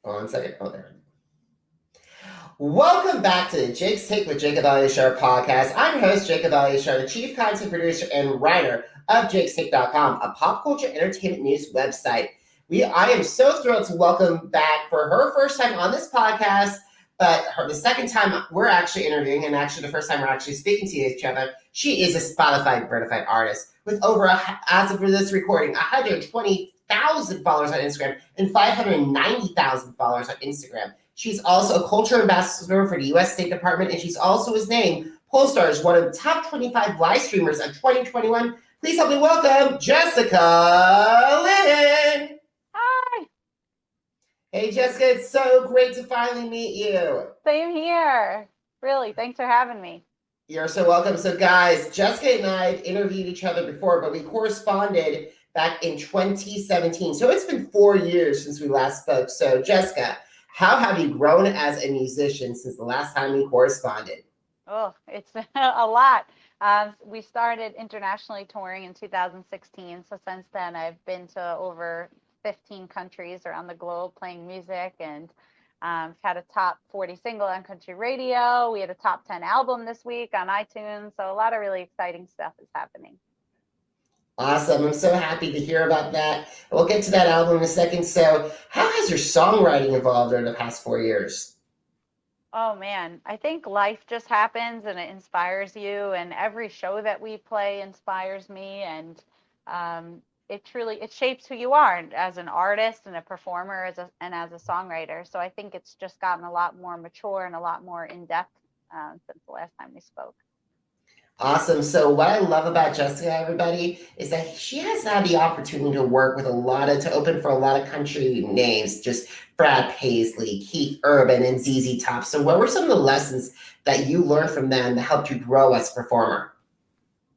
One second. Oh, there. Welcome back to the Jake's Take with Jacob Elyachar Podcast. I'm your host, Jacob Elyachar, the chief content producer and writer of jakestake.com, a pop culture entertainment news website. I am so thrilled to welcome back for her first time on this podcast, but the second time we're actually interviewing, and actually the first time we're actually speaking to each other. She is a Spotify verified artist with over, as of this recording, 120,000 followers on Instagram and 590,000 followers on Instagram. She's also a culture ambassador for the U.S. State Department, and she's also was named Pollstar as one of the top 25 live streamers of 2021. Please help me welcome Jessica Lynn. Hi. Hey, Jessica, it's so great to finally meet you. Same here. Really, thanks for having me. You're so welcome. So, guys, Jessica and I have interviewed each other before, but we corresponded back in 2017. So it's been 4 years since we last spoke. So, Jessica, how have you grown as a musician since the last time we corresponded? Oh, it's a lot. We started internationally touring in 2016. So since then, I've been to over 15 countries around the globe playing music, and had a top 40 single on country radio. We had a top 10 album this week on iTunes. So a lot of really exciting stuff is happening. Awesome. I'm so happy to hear about that. We'll get to that album in a second. So how has your songwriting evolved over the past 4 years? Oh man, I think life just happens and it inspires you, and every show that we play inspires me, and it shapes who you are as an artist and a performer and as a songwriter. So I think it's just gotten a lot more mature and a lot more in depth since the last time we spoke. Awesome. So what I love about Jessica, everybody, is that she has had the opportunity to work with to open for a lot of country names, just Brad Paisley, Keith Urban, and ZZ Top. So what were some of the lessons that you learned from them that helped you grow as a performer?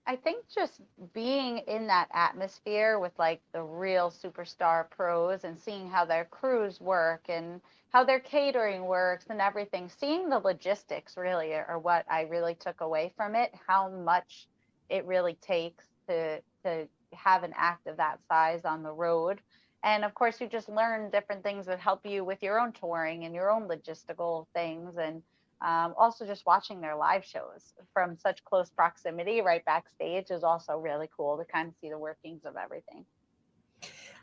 I think just being in that atmosphere with like the real superstar pros and seeing how their crews work and how their catering works and everything, seeing the logistics really are what I really took away from it, how much it really takes to have an act of that size on the road. And of course, you just learn different things that help you with your own touring and your own logistical things. And also just watching their live shows from such close proximity right backstage is also really cool to kind of see the workings of everything.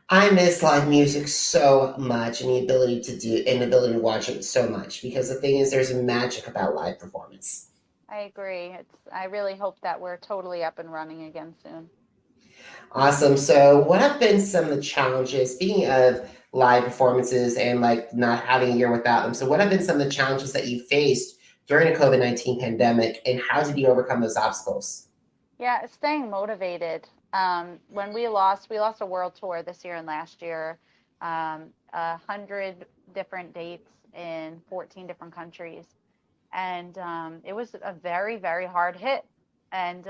I miss live music so much, and the ability to watch it so much, because the thing is, there's a magic about live performance. I agree. I really hope that we're totally up and running again soon. Awesome. So what have been some of the challenges, speaking of live performances and like not having a year without them? So what have been some of the challenges that you faced during the COVID-19 pandemic, and how did you overcome those obstacles? Yeah, staying motivated. When we lost a world tour this year and last year, 100 different dates in 14 different countries. And it was a very, very hard hit. And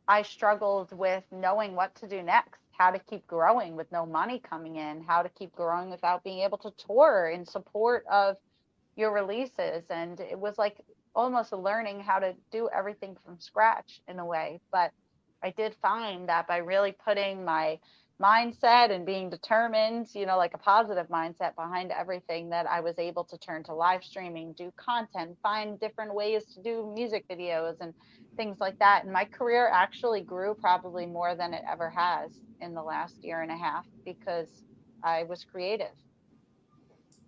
I struggled with knowing what to do next, how to keep growing with no money coming in, how to keep growing without being able to tour in support of your releases. And it was like almost learning how to do everything from scratch in a way. But I did find that by really putting my mindset and being determined, like a positive mindset behind everything, that I was able to turn to live streaming, do content, find different ways to do music videos and things like that. And my career actually grew probably more than it ever has in the last year and a half because I was creative.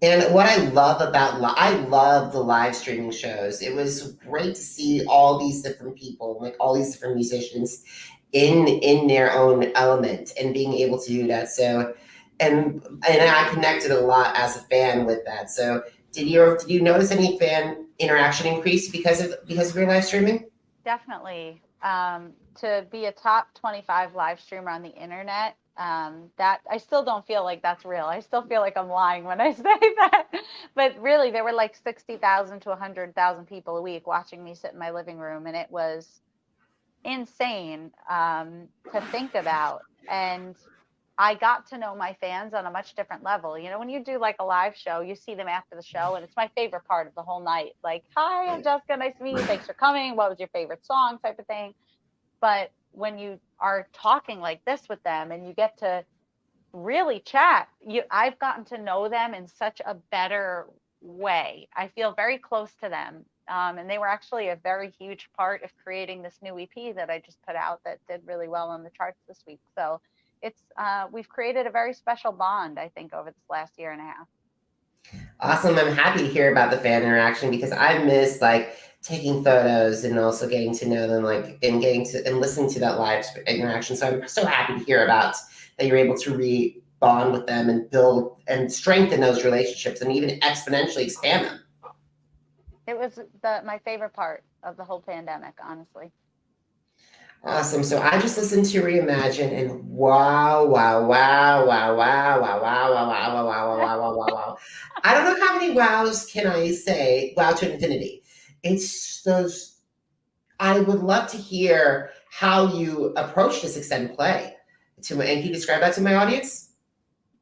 And what I love I love the live streaming shows. It was great to see all these different people, like all these different musicians in their own element and being able to do that. So, and I connected a lot as a fan with that. So did you notice any fan interaction increase because of your live streaming? Definitely. To be a top 25 live streamer on the internet, that I still don't feel like that's real. I still feel like I'm lying when I say that. But really, there were like 60,000 to 100,000 people a week watching me sit in my living room, and it was insane to think about. And I got to know my fans on a much different level. When you do like a live show, you see them after the show, and it's my favorite part of the whole night. Like, hi, I'm Jessica. Nice to meet you. Thanks for coming. What was your favorite song? Type of thing. But when you are talking like this with them and you get to really chat. I've gotten to know them in such a better way. I feel very close to them. And they were actually a very huge part of creating this new EP that I just put out that did really well on the charts this week. So it's we've created a very special bond, I think, over this last year and a half. Awesome. I'm happy to hear about the fan interaction because I miss like taking photos and also getting to know them, like and getting to and listening to that live interaction. So I'm so happy to hear about that you're able to bond with them and build and strengthen those relationships and even exponentially expand them. It was my favorite part of the whole pandemic, honestly. Awesome. So I just listened to Reimagine and wow, wow, wow, wow, wow, wow, wow, wow, wow, wow, wow, wow, wow, wow, wow. I don't know how many wows can I say, wow to infinity. It's those, I would love to hear how you approach this extended play. And can you describe that to my audience?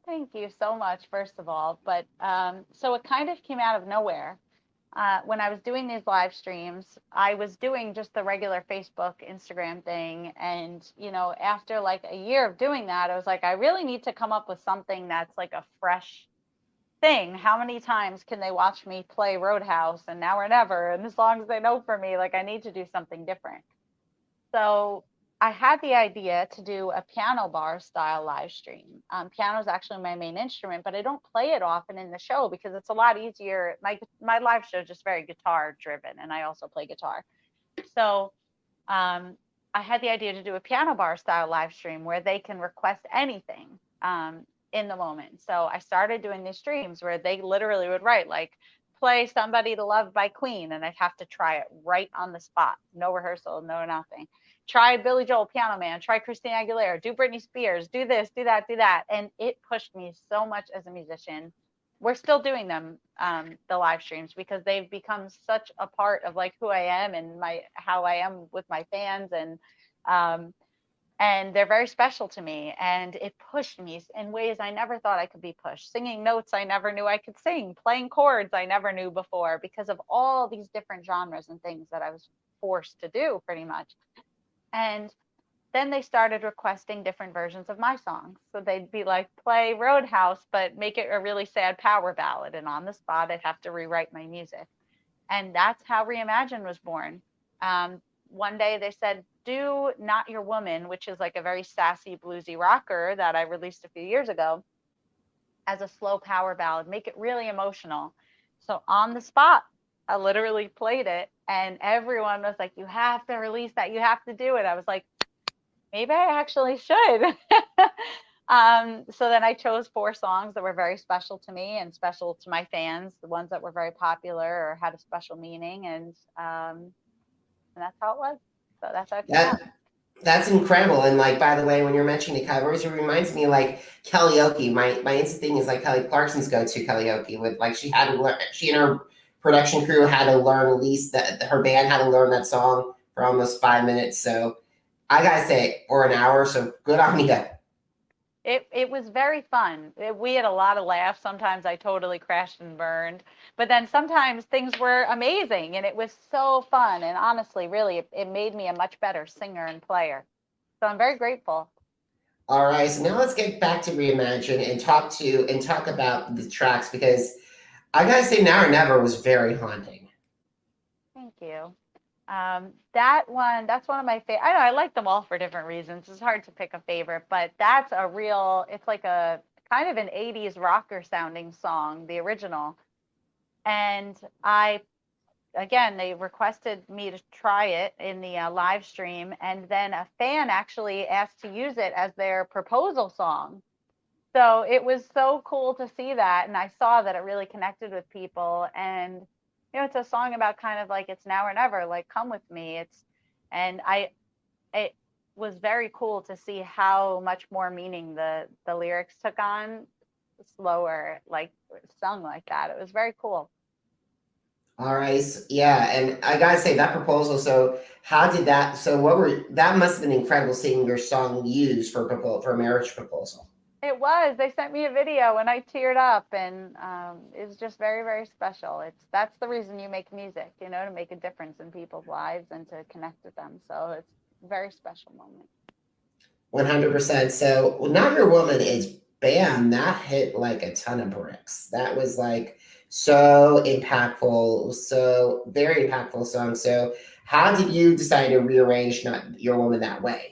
Thank you so much, first of all. But so it kind of came out of nowhere. When I was doing these live streams, I was doing just the regular Facebook, Instagram thing. And, after like a year of doing that, I was like, I really need to come up with something that's like a fresh thing. How many times can they watch me play Roadhouse and Now or Never? And the songs they know for me, like I need to do something different. So I had the idea to do a piano bar style live stream. Piano is actually my main instrument, but I don't play it often in the show because it's a lot easier. My live show is just very guitar driven, and I also play guitar. So I had the idea to do a piano bar style live stream where they can request anything in the moment. So I started doing these streams where they literally would write like, play Somebody to Love by Queen, and I'd have to try it right on the spot. No rehearsal, no nothing. Try Billy Joel, Piano Man, try Christina Aguilera, do Britney Spears, do this, do that, do that. And it pushed me so much as a musician. We're still doing them, the live streams, because they've become such a part of like who I am and how I am with my fans. And they're very special to me, and it pushed me in ways I never thought I could be pushed. Singing notes I never knew I could sing, playing chords I never knew before, because of all these different genres and things that I was forced to do pretty much. And then they started requesting different versions of my songs. So they'd be like, play Roadhouse, but make it a really sad power ballad. And on the spot, I'd have to rewrite my music. And that's how Reimagine was born. One day they said, do Not Your Woman, which is like a very sassy, bluesy rocker that I released a few years ago, as a slow power ballad. Make it really emotional. So on the spot, I literally played it, and everyone was like, you have to release that. You have to do it. I was like, maybe I actually should. So then I chose 4 songs that were very special to me and special to my fans, the ones that were very popular or had a special meaning. And that's how it was. So that's how it came out. That's incredible. And like, by the way, when you're mentioning the covers, it reminds me like karaoke. My instant thing is like Kelly Clarkson's go-to karaoke with like she and her production crew had to learn at least that her band had to learn that song for almost 5 minutes. So I gotta say, or an hour. So good on you. It was very fun. We had a lot of laughs. Sometimes I totally crashed and burned, but then sometimes things were amazing, and it was so fun. And honestly, really, it made me a much better singer and player. So I'm very grateful. All right, so now let's get back to Reimagine and talk about the tracks because I gotta say, Now or Never was very haunting. Thank you. That's one of my favorite. I like them all for different reasons. It's hard to pick a favorite, but it's like a kind of an 80s rocker sounding song, the original. And they requested me to try it in the live stream. And then a fan actually asked to use it as their proposal song. So it was so cool to see that. And I saw that it really connected with people. And it's a song about kind of like it's now or never, like come with me. It was very cool to see how much more meaning the lyrics took on, slower, like sung like that. It was very cool. All right, yeah, and I gotta say that proposal. So how did that? So that must have been incredible seeing your song used for a marriage proposal. It was. They sent me a video and I teared up, and it was just very, very special. That's the reason you make music, to make a difference in people's lives and to connect with them. So it's a very special moment. 100%. So Not Your Woman is bam, that hit like a ton of bricks. That was like so impactful, so very impactful song. So how did you decide to rearrange Not Your Woman That Way?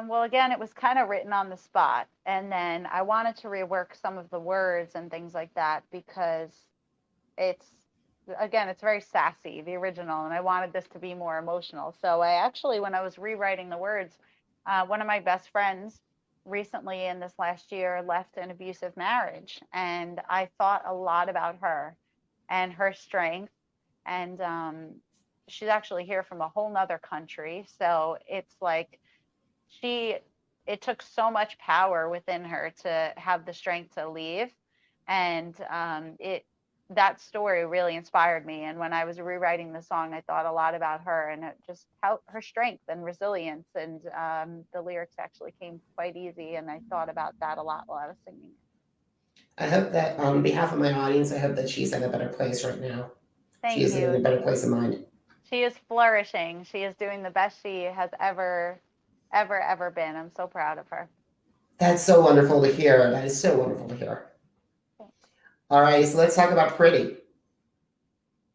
Well, again, it was kind of written on the spot. And then I wanted to rework some of the words and things like that because it's, again, it's very sassy, the original, and I wanted this to be more emotional. So I actually, when I was rewriting the words, one of my best friends recently in this last year left an abusive marriage. And I thought a lot about her and her strength. And she's actually here from a whole nother country. So it's like, she it took so much power within her to have the strength to leave, and it that story really inspired me. And when I was rewriting the song, I thought a lot about her and just how her strength and resilience, and the lyrics actually came quite easy, and I thought about that a lot while I was singing. I hope that on behalf of my audience, I hope that she's in a better place right now. Thank She's in you. a better place of mind. She is flourishing. She is doing the best she has ever been. I'm so proud of her. That's so wonderful to hear. That is so wonderful to hear. All right, so let's talk about Pretty.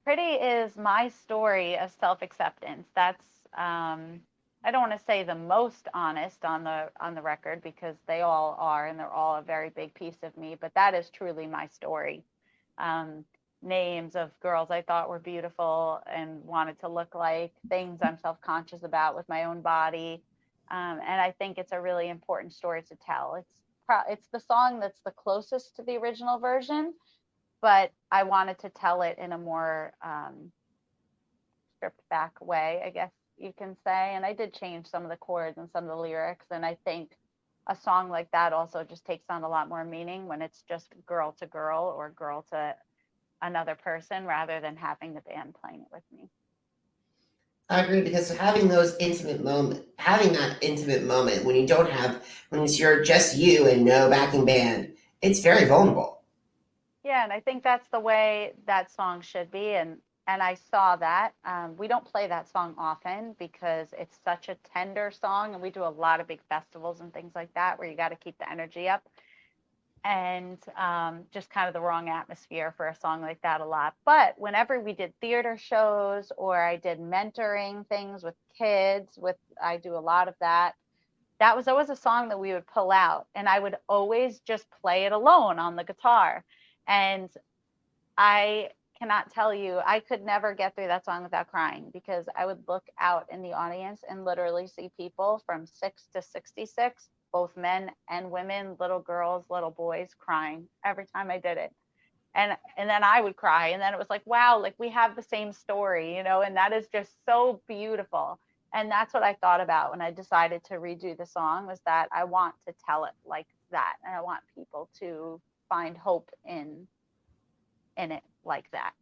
Pretty is my story of self-acceptance. That's I don't want to say the most honest on the record because they all are, and they're all a very big piece of me, but that is truly my story. Names of girls I thought were beautiful and wanted to look like, things I'm self-conscious about with my own body. And I think it's a really important story to tell. It's the song that's the closest to the original version, but I wanted to tell it in a more stripped back way, I guess you can say. And I did change some of the chords and some of the lyrics. And I think a song like that also just takes on a lot more meaning when it's just girl to girl or girl to another person rather than having the band playing it with me. I agree because having that intimate moment when when it's just you and no backing band, it's very vulnerable. Yeah, and I think that's the way that song should be, and I saw that. We don't play that song often because it's such a tender song, and we do a lot of big festivals and things like that where you got to keep the energy up, and just kind of the wrong atmosphere for a song like that a lot. But whenever we did theater shows or I did mentoring things with kids, I do a lot of that. That was always a song that we would pull out, and I would always just play it alone on the guitar. And I cannot tell you, I could never get through that song without crying because I would look out in the audience and literally see people from 6 to 66, both men and women, little girls, little boys crying every time I did it. And then I would cry. And then it was like, wow, like we have the same story, and that is just so beautiful. And that's what I thought about when I decided to redo the song, was that I want to tell it like that. And I want people to find hope in it like that.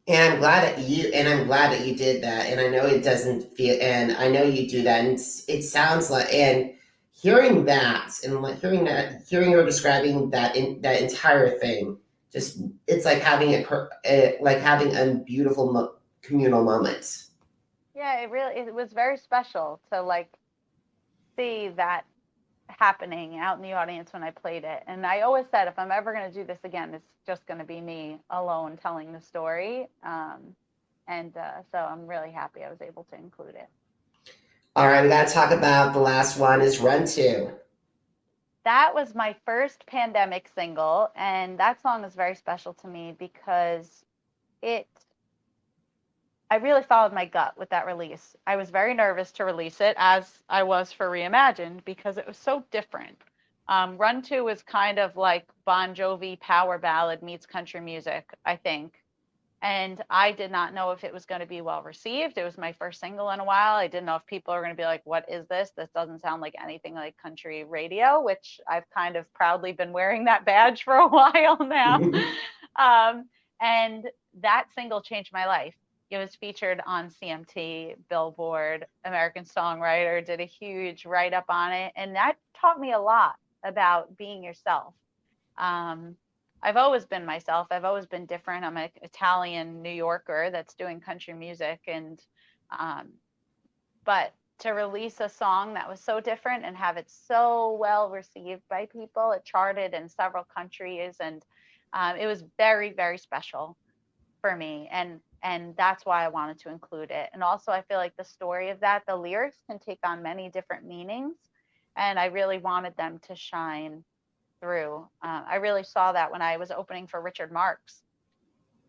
And I'm glad that you did that. And I know it doesn't feel, and I know you do that. And it sounds like, and hearing that, and like hearing her describing that that entire thing, just it's like having a beautiful communal moment. Yeah, it was very special to like see that happening out in the audience when I played it. And I always said, if I'm ever going to do this again, it's just going to be me alone telling the story. So I'm really happy I was able to include it. All right, we got to talk about the last one is Run To. That was my first pandemic single, and that song is very special to me because I really followed my gut with that release. I was very nervous to release it, as I was for Reimagined, because it was so different. Run To was kind of like Bon Jovi power ballad meets country music, I think. And I did not know if it was going to be well received. It was my first single in a while. I didn't know if people are going to be like, what is this? This doesn't sound like anything like country radio, which I've kind of proudly been wearing that badge for a while now. And that single changed my life. It was featured on CMT, Billboard, American Songwriter, did a huge write-up on it. And that taught me a lot about being yourself. I've always been myself. I've always been different. I'm an Italian New Yorker that's doing country music. But to release a song that was so different and have it so well received by people. It charted in several countries, and it was very, very special for me. And that's why I wanted to include it. And also, I feel like the story of that, the lyrics can take on many different meanings, and I really wanted them to shine through. I really saw that when I was opening for Richard Marx.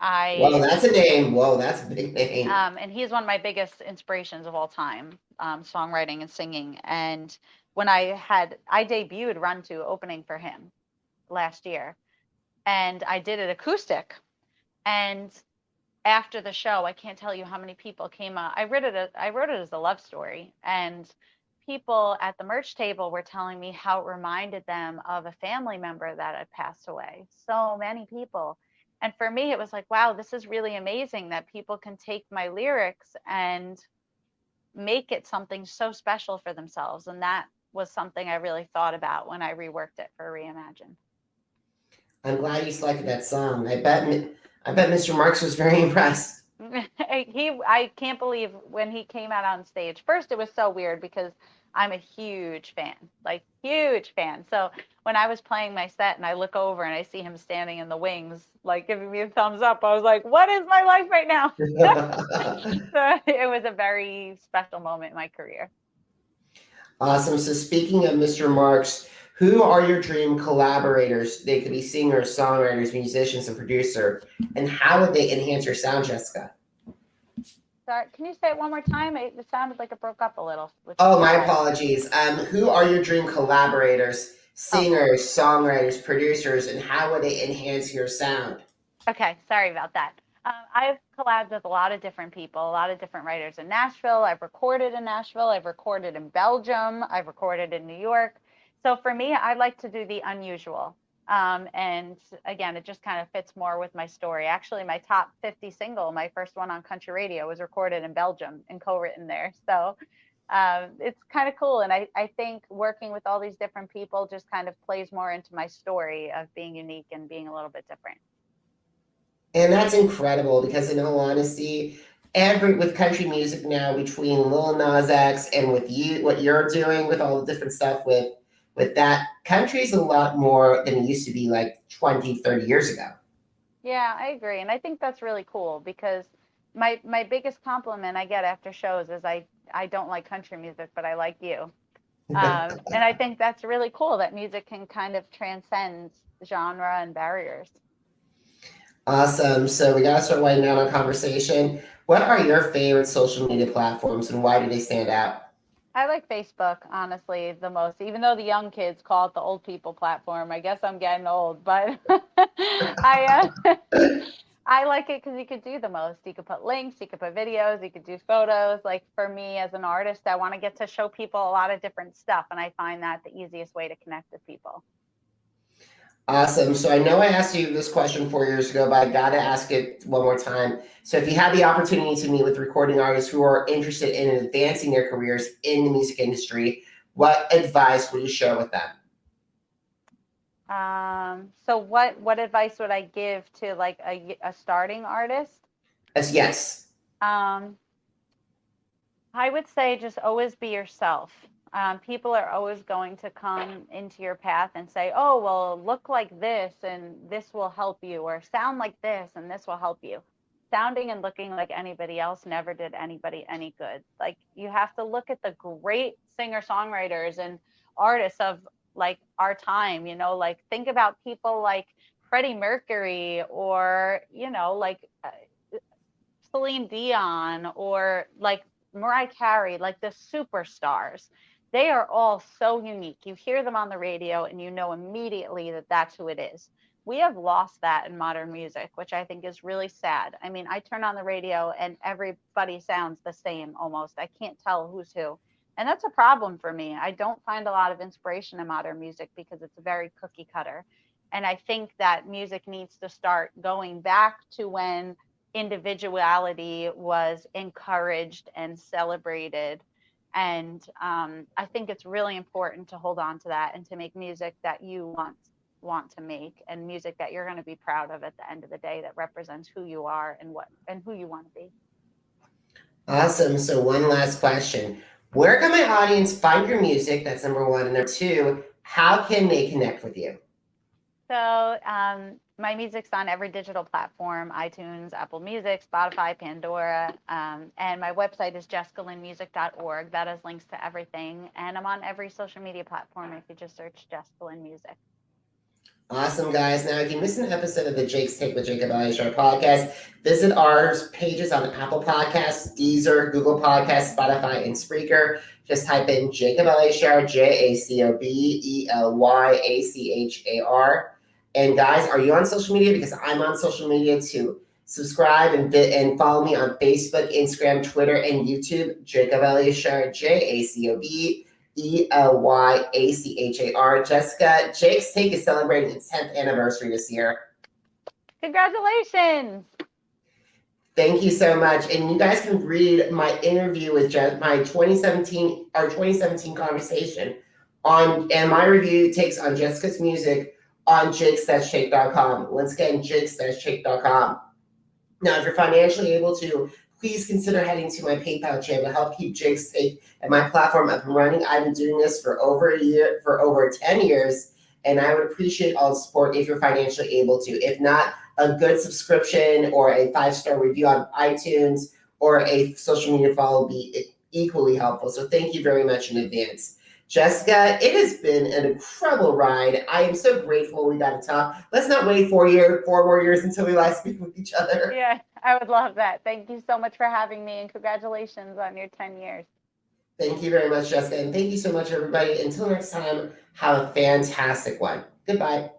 Well, that's a name. Whoa, that's a big name. And he's one of my biggest inspirations of all time, songwriting and singing. And when I debuted Run To opening for him last year, and I did it acoustic. And after the show, I can't tell you how many people came out. I wrote it as a love story, and people at the merch table were telling me how it reminded them of a family member that had passed away. So many people. And for me, it was like, wow, this is really amazing that people can take my lyrics and make it something so special for themselves. And that was something I really thought about when I reworked it for Reimagine. I'm glad you selected that song. I bet Mr. Marks was very impressed. I can't believe when he came out on stage. First, it was so weird because I'm a huge fan, like huge fan. So when I was playing my set and I look over and I see him standing in the wings, like giving me a thumbs up, I was like, what is my life right now? So it was a very special moment in my career. Awesome. So speaking of Mr. Marks, who are your dream collaborators? They could be singers, songwriters, musicians, and producer. And how would they enhance your sound, Jessica? Sorry, can you say it one more time? It sounded like it broke up a little. Oh, my apologies. Who are your dream collaborators? Singers, songwriters, producers, and how would they enhance your sound? Okay, sorry about that. I've collabed with a lot of different people, a lot of different writers in Nashville. I've recorded in Nashville. I've recorded in Belgium. I've recorded in New York. So for me, I like to do the unusual. And again, it just kind of fits more with my story. Actually, my top 50 single, my first one on country radio, was recorded in Belgium and co-written there. So it's kind of cool. And I think working with all these different people just kind of plays more into my story of being unique and being a little bit different. And that's incredible because in all honesty, with country music now, between Lil Nas X and with you, what you're doing with all the different stuff with that, country's a lot more than it used to be like 20, 30 years ago. Yeah, I agree. And I think that's really cool because my biggest compliment I get after shows is I don't like country music, but I like you. And I think that's really cool that music can kind of transcend genre and barriers. Awesome. So we got to start winding down our conversation. What are your favorite social media platforms and why do they stand out? I like Facebook, honestly, the most, even though the young kids call it the old people platform. I guess I'm getting old, but I like it because you could do the most. You could put links, you could put videos, you could do photos. Like for me as an artist, I want to get to show people a lot of different stuff. And I find that the easiest way to connect with people. Awesome. So I know I asked you this question 4 years ago, but I got to ask it one more time. So if you had the opportunity to meet with recording artists who are interested in advancing their careers in the music industry, what advice would you share with them? So what advice would I give to like a starting artist? Yes. I would say just always be yourself. People are always going to come into your path and say, oh, well, look like this and this will help you, or sound like this and this will help you. Sounding and looking like anybody else never did anybody any good. Like you have to look at the great singer-songwriters and artists of like our time, you know, like think about people like Freddie Mercury or, you know, like Celine Dion or like Mariah Carey, like the superstars. They are all so unique. You hear them on the radio and you know immediately that that's who it is. We have lost that in modern music, which I think is really sad. I mean, I turn on the radio and everybody sounds the same almost. I can't tell who's who. And that's a problem for me. I don't find a lot of inspiration in modern music because it's very cookie cutter. And I think that music needs to start going back to when individuality was encouraged and celebrated. And I think it's really important to hold on to that and to make music that you want to make, and music that you're going to be proud of at the end of the day, that represents who you are and who you want to be. Awesome. So one last question. Where can my audience find your music? That's number one. And number two, how can they connect with you? So my music's on every digital platform: iTunes, Apple Music, Spotify, Pandora, and my website is jessicalynmusic.org. That has links to everything, and I'm on every social media platform if you just search Jessica Lynn Music. Awesome, guys. Now, if you missed an episode of the Jake's Take with Jacob Elyachar podcast, visit our pages on Apple Podcasts, Deezer, Google Podcasts, Spotify, and Spreaker. Just type in Jacob Elyachar, JACOBELYACHAR. And guys, are you on social media? Because I'm on social media too. Subscribe and follow me on Facebook, Instagram, Twitter, and YouTube. Jacob Elyachar, JACOBELYACHAR. Jessica, Jake's Take is celebrating its 10th anniversary this year. Congratulations! Thank you so much. And you guys can read my interview with my 2017 conversation and my review takes on Jessica's music on jakes-shake.com. Once again, jakes-shake.com. Now, if you're financially able to, please consider heading to my PayPal channel to help keep Jake's Take and my platform up and running. I've been doing this for over 10 years, and I would appreciate all the support if you're financially able to. If not, a good subscription or a 5-star review on iTunes or a social media follow will be equally helpful. So thank you very much in advance. Jessica, it has been an incredible ride. I am so grateful we got to talk. Let's not wait 4 more years until we last speak with each other. Yeah, I would love that. Thank you so much for having me, and congratulations on your 10 years. Thank you very much, Jessica. And thank you so much, everybody. Until next time, have a fantastic one. Goodbye.